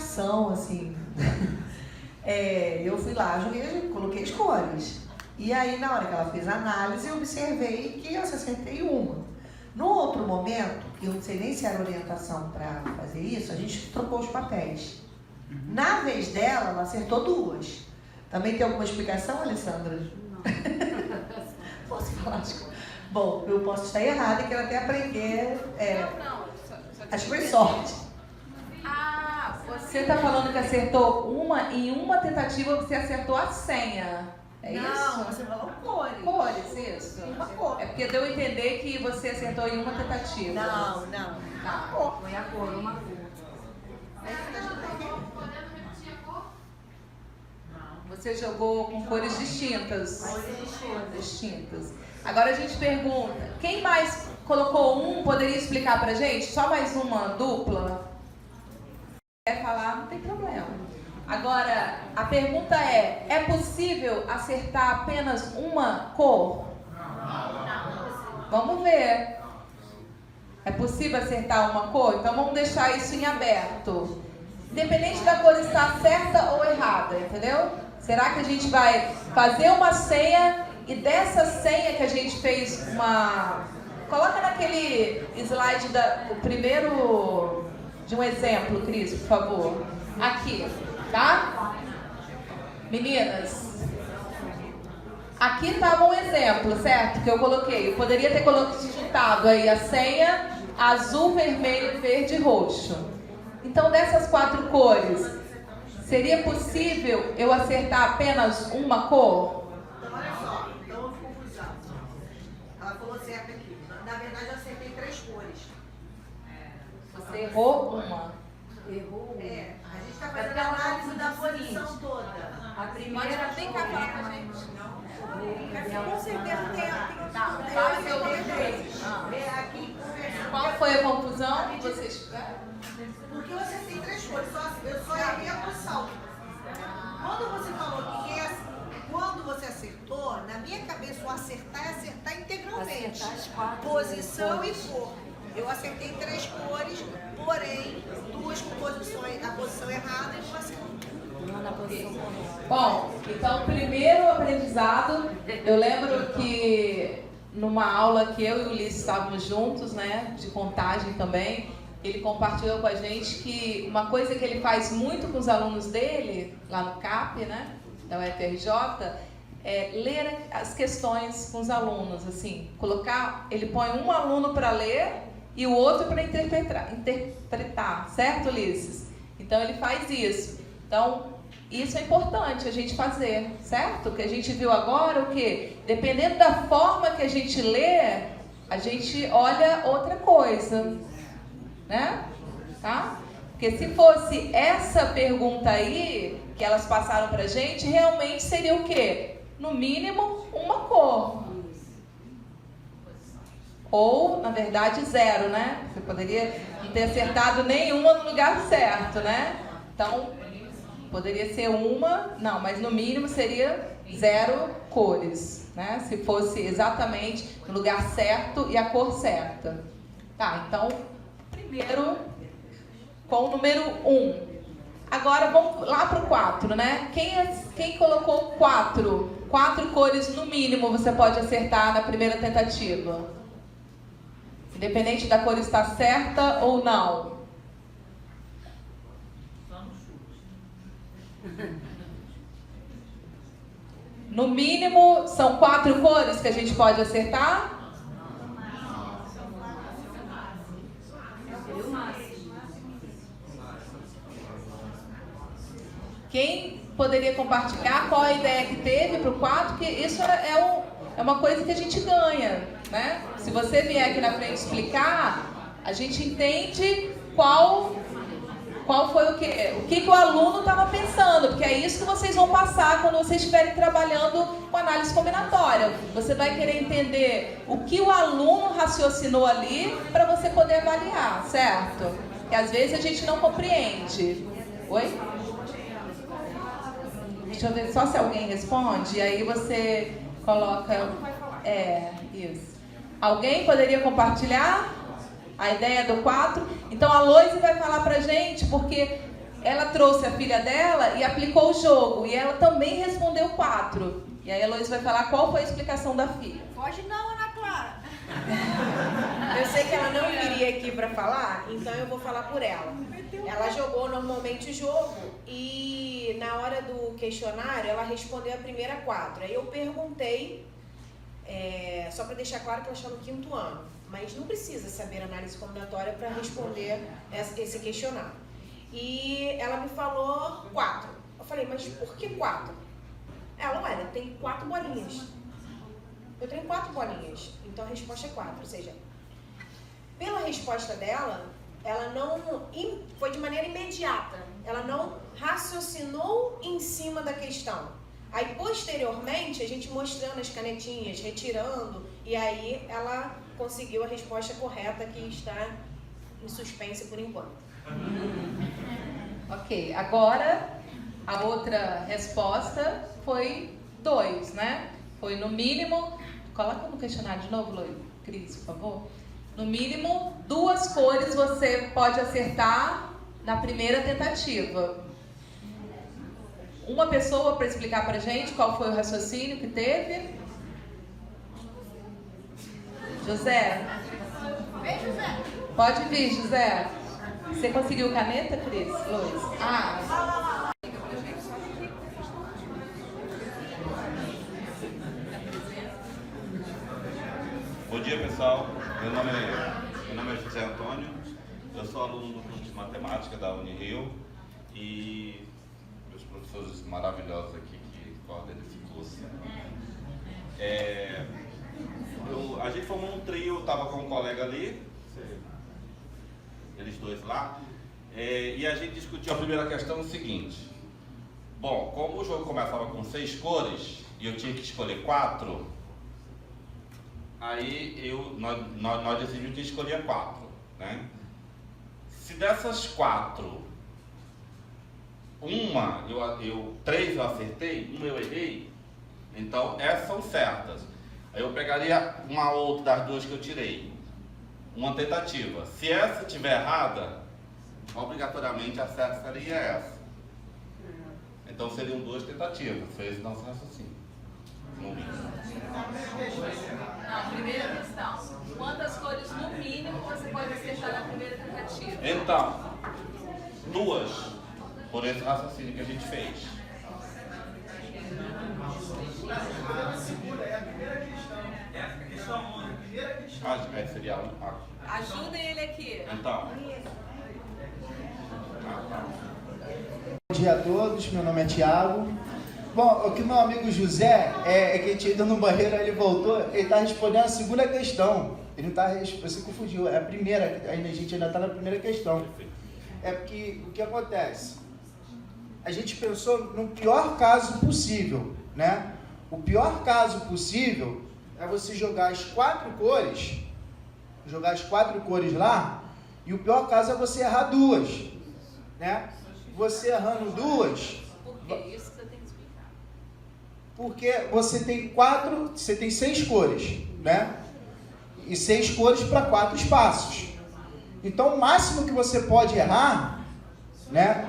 imaginação, assim. Eu fui lá, joguei, coloquei as cores. E aí, na hora que ela fez a análise, eu observei que eu acertei uma. No outro momento, que eu não sei nem se era orientação para fazer isso, a gente trocou os papéis. Na vez dela, ela acertou duas. Também tem alguma explicação, Alessandra? Não. Posso falar? Bom, eu posso estar errada e quero até aprender. Acho que foi sorte. Ah, você está falando que acertou uma, em uma tentativa você acertou a senha. É não, isso? Não, você falou cores. Cores, isso. Uma cor. É porque deu a entender que você acertou em uma tentativa. Não. Ah, foi a cor, uma cor. Você jogou com cores distintas. Distintas. Agora a gente pergunta, quem mais colocou um, poderia explicar pra gente? Só mais uma dupla? Quer falar? Não tem problema. Agora, a pergunta é possível acertar apenas uma cor? Não. Vamos ver. É possível acertar uma cor? Então vamos deixar isso em aberto. Independente da cor estar certa ou errada, entendeu? Será que a gente vai fazer uma senha e dessa senha que a gente fez uma... Coloca naquele slide o primeiro de um exemplo, Cris, por favor. Aqui, tá? Meninas, aqui estava um exemplo, certo? Que eu coloquei. Eu poderia ter digitado aí a senha azul, vermelho, verde e roxo. Então, dessas 4 cores, seria possível eu acertar apenas uma cor? Então, olha só. Então, houve confusão. Ela falou certo aqui. Na verdade, eu acertei 3 cores. Você errou uma. Errou. A gente está fazendo a análise da posição toda. A primeira vem cá falar com a gente. Com certeza tem. Fala seu nome. Aqui, Qual foi a confusão que vocês tiveram? porque eu acertei 3 cores, eu só errei a posição. Quando você falou que quando você acertou, na minha cabeça o acertar é acertar integralmente. Acertar as 4 posição cores. e cor. Eu acertei 3 cores, porém 2 com a posição errada e uma acertou. Uma na posição correta. Bom, então, primeiro aprendizado, eu lembro que numa aula que eu e o Ulisses estávamos juntos, né, de contagem também, ele compartilhou com a gente que uma coisa que ele faz muito com os alunos dele, lá no CAP, né, da UFRJ, é ler as questões com os alunos, assim, ele põe um aluno para ler e o outro para interpretar, certo, Ulisses? Então, ele faz isso. Então, isso é importante a gente fazer, certo? O que a gente viu agora, o quê? Dependendo da forma que a gente lê, a gente olha outra coisa, né? Tá? Porque se fosse essa pergunta aí, que elas passaram pra gente, realmente seria o quê? No mínimo, uma cor. Ou, na verdade, 0, né? Você poderia não ter acertado nenhuma no lugar certo, né? Então, poderia ser uma, não, mas no mínimo seria 0 cores, né? Se fosse exatamente no lugar certo e a cor certa. Tá, então, primeiro com o número 1. Agora vamos lá para o 4, né? Quem colocou 4? 4 cores no mínimo você pode acertar na primeira tentativa. Independente da cor estar certa ou não. No mínimo, são 4 cores que a gente pode acertar? Quem poderia compartilhar qual a ideia que teve para o 4? Porque isso é uma coisa que a gente ganha, né? Se você vier aqui na frente explicar, a gente entende qual foi o que o aluno estava pensando, porque é isso que vocês vão passar quando vocês estiverem trabalhando com análise combinatória. Você vai querer entender o que o aluno raciocinou ali para você poder avaliar, certo? Que às vezes a gente não compreende. Oi? Deixa eu ver só se alguém responde, aí você coloca... isso. Alguém poderia compartilhar a ideia do 4? Então a Loise vai falar pra gente, porque ela trouxe a filha dela e aplicou o jogo. E ela também respondeu 4. E aí a Heloísa vai falar qual foi a explicação da filha. Pode não, Ana Clara. Eu sei que ela não viria aqui para falar, então eu vou falar por ela. Ela jogou normalmente o jogo e na hora do questionário ela respondeu a primeira 4. Aí eu perguntei, só para deixar claro que ela está no 5º ano, mas não precisa saber análise combinatória para responder esse questionário. E ela me falou 4. Eu falei, mas por que 4? Ela, olha, tem 4 bolinhas. Eu tenho 4 bolinhas, então a resposta é 4. Ou seja, pela resposta dela, ela não foi de maneira imediata. Ela não raciocinou em cima da questão. Aí, posteriormente, a gente mostrando as canetinhas, retirando, e aí ela conseguiu a resposta correta que está em suspense por enquanto. Ok, agora a outra resposta foi 2, né? Foi no mínimo... Coloca no questionário de novo, Cris, por favor. No mínimo, 2 cores você pode acertar na primeira tentativa. Uma pessoa para explicar pra gente qual foi o raciocínio que teve. José. Vem, José. Pode vir, José. Você conseguiu caneta, Cris? Luiz? Ah, bom dia, pessoal. Meu nome é José Antônio. Eu sou aluno do curso de matemática da Unirio e meus professores maravilhosos aqui que coordenam esse curso. A gente formou um trio, eu estava com um colega ali, eles dois lá, e a gente discutiu a primeira questão, o seguinte. Bom, como o jogo começava com 6 cores e eu tinha que escolher 4, aí nós decidimos que escolhia 4, né? Se dessas 4, 3 eu acertei, 1 eu errei, então essas são certas. Aí eu pegaria uma outra das 2 que eu tirei, uma tentativa. Se essa estiver errada, obrigatoriamente a certa seria essa. Então seriam 2 tentativas, foi esse nosso raciocínio. No mínimo. Não, primeira questão. Quantas cores no mínimo você pode acertar na primeira tentativa? Então, 2, por esse raciocínio que a gente fez. Seria a... Ajudem ele aqui. Então. Bom dia a todos, meu nome é Thiago. Bom, o que meu amigo José é que ele tinha ido no banheiro, aí ele voltou, ele está respondendo a segunda questão. Ele não está, você confundiu, é a primeira, a gente ainda está na primeira questão. É porque o que acontece? A gente pensou no pior caso possível, né? O pior caso possível é você jogar as 4 cores, lá, e o pior caso é você errar 2, né? Você errando 2... Por que isso você tem que explicar? Porque você tem 6 cores, né? E 6 cores para 4 espaços. Então, o máximo que você pode errar, né?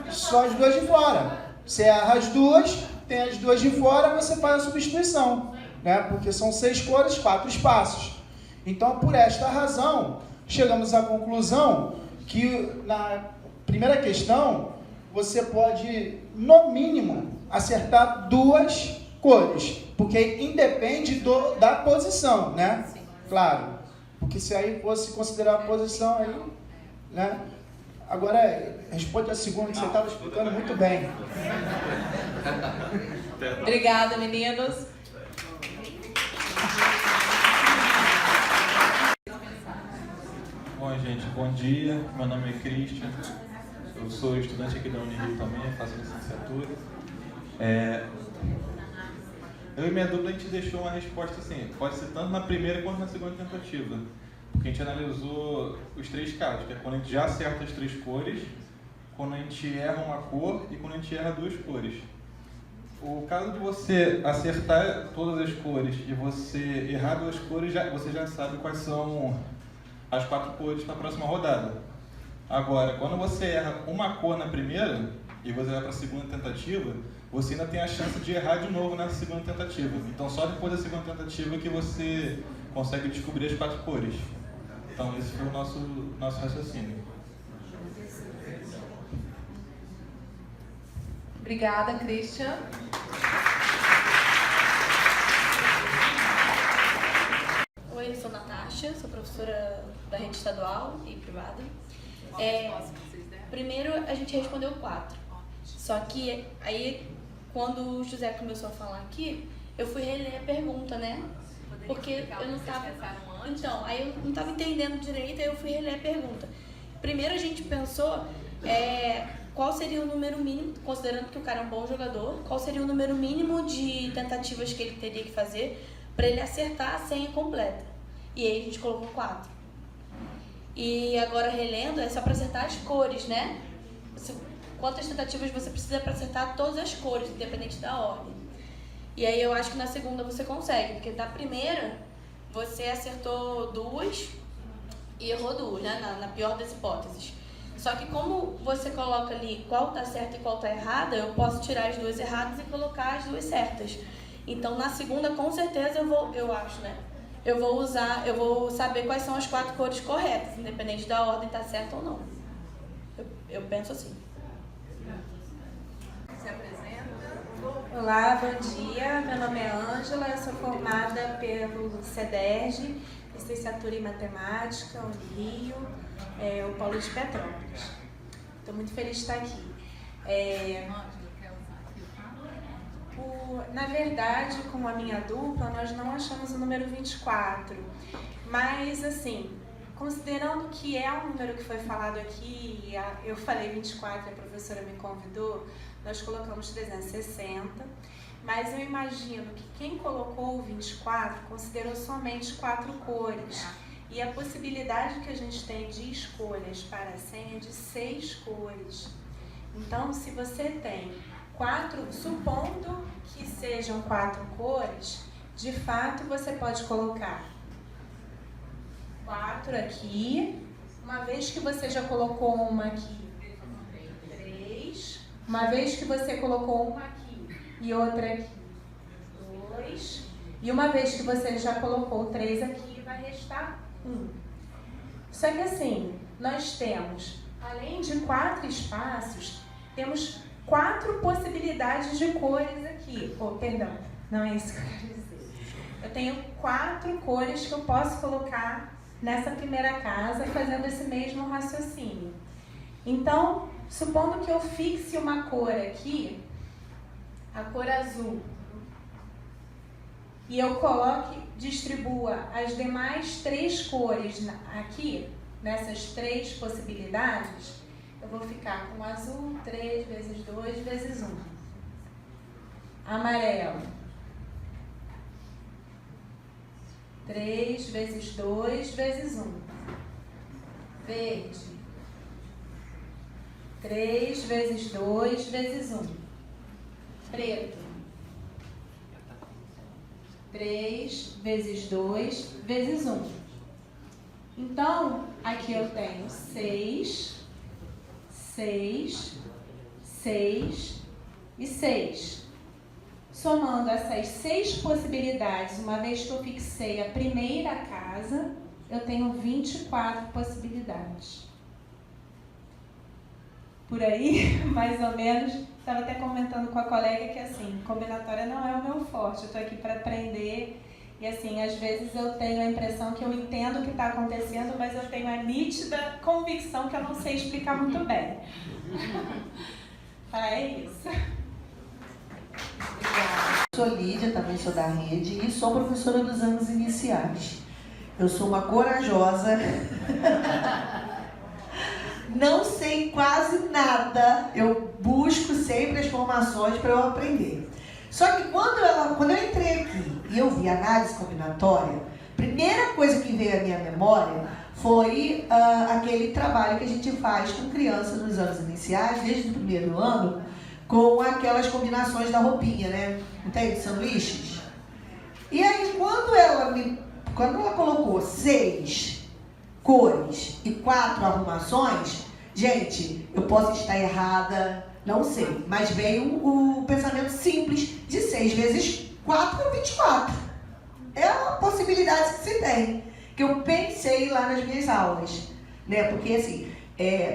Só as 2 de fora. Você erra as 2, tem as 2 de fora, você faz a substituição, né? Porque são 6 cores, 4 espaços. Então, por esta razão, chegamos à conclusão que na primeira questão, você pode, no mínimo, acertar 2 cores, porque independe da posição, né? Sim. Claro, porque se aí fosse considerar a posição aí, né? Agora, responde a segunda que você estava explicando muito bem. Obrigada, meninos. Bom, gente, bom dia. Meu nome é Christian. Eu sou estudante aqui da Unirio também, faço licenciatura. Eu e minha dúvida, a gente deixou uma resposta assim, pode ser tanto na primeira quanto na segunda tentativa. Porque a gente analisou os 3 casos, que é quando a gente já acerta as 3 cores, quando a gente erra uma cor e quando a gente erra 2 cores. O caso de você acertar todas as cores e você errar 2 cores, você já sabe quais são as 4 cores para a próxima rodada. Agora, quando você erra uma cor na primeira e você vai para a segunda tentativa, você ainda tem a chance de errar de novo na segunda tentativa. Então, só depois da segunda tentativa que você consegue descobrir as 4 cores. Então, esse foi o nosso raciocínio. Obrigada, Christian. Oi, eu sou Natasha, sou professora da rede estadual e privada. Primeiro a gente respondeu 4. Só que aí, quando o José começou a falar aqui, eu fui reler a pergunta, né? Porque eu não estava... Então, aí eu não estava entendendo direito, aí eu fui reler a pergunta. Primeiro a gente pensou qual seria o número mínimo, considerando que o cara é um bom jogador, qual seria o número mínimo de tentativas que ele teria que fazer para ele acertar a senha completa. E aí a gente colocou 4. E agora relendo, é só para acertar as cores, né? Quantas tentativas você precisa para acertar todas as cores, independente da ordem. E aí eu acho que na segunda você consegue, porque da primeira você acertou 2 e errou 2, né? Na pior das hipóteses. Só que como você coloca ali qual tá certa e qual tá errada, eu posso tirar as 2 erradas e colocar as 2 certas. Então na segunda com certeza eu acho, né? Eu vou saber quais são as 4 cores corretas, independente da ordem tá certa ou não. Eu penso assim. Se apresenta. Olá, bom dia. Meu nome é Ângela, eu sou formada pelo CEDERJ, licenciatura em Matemática, Unirio, o Polo de Petrópolis. Estou muito feliz de estar aqui. Na verdade, com a minha dupla, nós não achamos o número 24, mas assim, considerando que é um número que foi falado aqui, eu falei 24 e a professora me convidou, nós colocamos 360, mas eu imagino que quem colocou o 24 considerou somente 4 cores. E a possibilidade que a gente tem de escolhas para a senha é de 6 cores. Então, se você tem 4, supondo que sejam 4 cores, de fato você pode colocar 4 aqui, uma vez que você já colocou uma aqui, 3, uma vez que você colocou uma aqui e outra aqui, 2, e uma vez que você já colocou 3 aqui, vai restar 1. Só que assim, nós temos, além de 4 espaços, temos 4 possibilidades de cores aqui. Perdão, não é isso que eu quero dizer. Eu tenho 4 cores que eu posso colocar nessa primeira casa, fazendo esse mesmo raciocínio. Então, supondo que eu fixe uma cor aqui, a cor azul, e eu distribua as demais 3 cores aqui, nessas 3 possibilidades, eu vou ficar com azul 3 vezes 2 vezes 1. Amarelo 3 vezes 2 vezes 1. Verde 3 vezes 2 vezes 1. Preto 3 vezes 2 vezes 1. Então, aqui eu tenho 6, 6, 6 e 6. Somando essas 6 possibilidades, uma vez que eu fixei a primeira casa, eu tenho 24 possibilidades. Por aí, mais ou menos, estava até comentando com a colega que assim, combinatória não é o meu forte, eu estou aqui para aprender. E assim, às vezes eu tenho a impressão que eu entendo o que está acontecendo, mas eu tenho a nítida convicção que eu não sei explicar muito bem. É isso. Obrigada. Sou Lídia, também sou da rede e sou professora dos anos iniciais. Eu sou uma corajosa, não sei quase nada, eu busco sempre as informações para eu aprender. Só que quando eu entrei aqui e eu vi análise combinatória, a primeira coisa que veio à minha memória foi aquele trabalho que a gente faz com crianças nos anos iniciais, desde o primeiro ano, com aquelas combinações da roupinha, né? Entende? Sanduíches. E aí, quando ela colocou 6 cores e 4 arrumações, Gente, eu posso estar errada, não sei, mas veio o pensamento simples de 6 vezes 4 é 24. É a possibilidade que se tem, que eu pensei lá nas minhas aulas, né? Porque assim,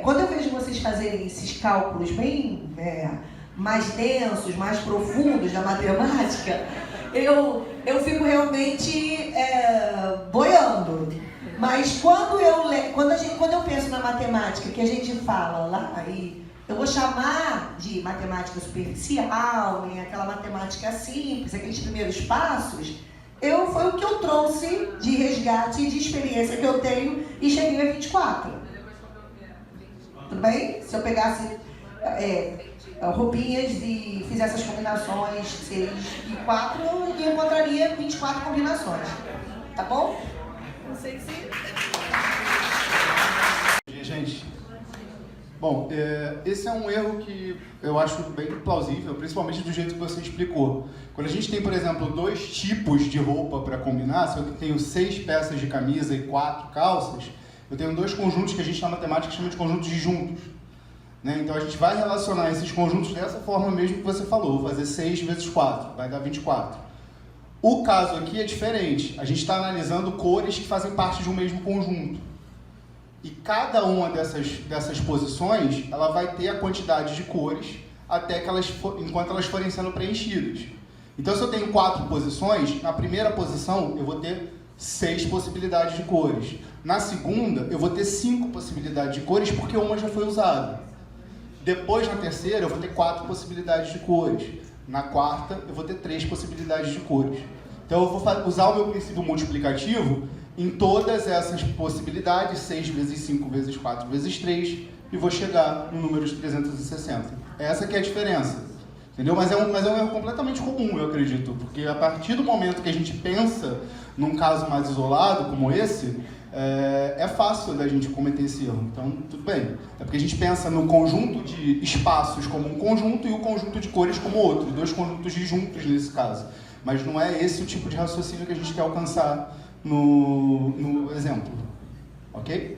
quando eu vejo vocês fazerem esses cálculos bem mais densos, mais profundos da matemática, eu fico realmente boiando. Mas quando eu penso na matemática que a gente fala lá, e eu vou chamar de matemática superficial, né, aquela matemática simples, aqueles primeiros passos, foi o que eu trouxe de resgate e de experiência que eu tenho e cheguei a 24. Tudo bem? Se eu pegasse roupinhas e fizesse essas combinações 6 e 4, eu encontraria 24 combinações. Tá bom? Não sei se... Gente, bom, esse é um erro que eu acho bem plausível, principalmente do jeito que você explicou. Quando a gente tem, por exemplo, 2 tipos de roupa para combinar, se eu tenho 6 peças de camisa e 4 calças, eu tenho 2 conjuntos que a gente na matemática chama de conjuntos disjuntos. Né? Então a gente vai relacionar esses conjuntos dessa forma mesmo que você falou, vou fazer 6 vezes 4, vai dar 24. O caso aqui é diferente, a gente está analisando cores que fazem parte de um mesmo conjunto. E cada uma dessas posições, ela vai ter a quantidade de cores até que enquanto elas forem sendo preenchidas. Então se eu tenho 4 posições, na primeira posição eu vou ter 6 possibilidades de cores. Na segunda eu vou ter 5 possibilidades de cores porque uma já foi usada. Depois, na terceira, eu vou ter 4 possibilidades de cores. Na quarta, eu vou ter 3 possibilidades de cores. Então, eu vou usar o meu princípio multiplicativo em todas essas possibilidades, 6 vezes 5 vezes 4 vezes 3, e vou chegar no número de 360. Essa que é a diferença. Entendeu? Mas é um erro completamente comum, eu acredito. Porque a partir do momento que a gente pensa num caso mais isolado, como esse, é fácil da gente cometer esse erro. Então, tudo bem. É porque a gente pensa no conjunto de espaços como um conjunto e o conjunto de cores como outro. 2 conjuntos disjuntos nesse caso. Mas não é esse o tipo de raciocínio que a gente quer alcançar no exemplo. Ok?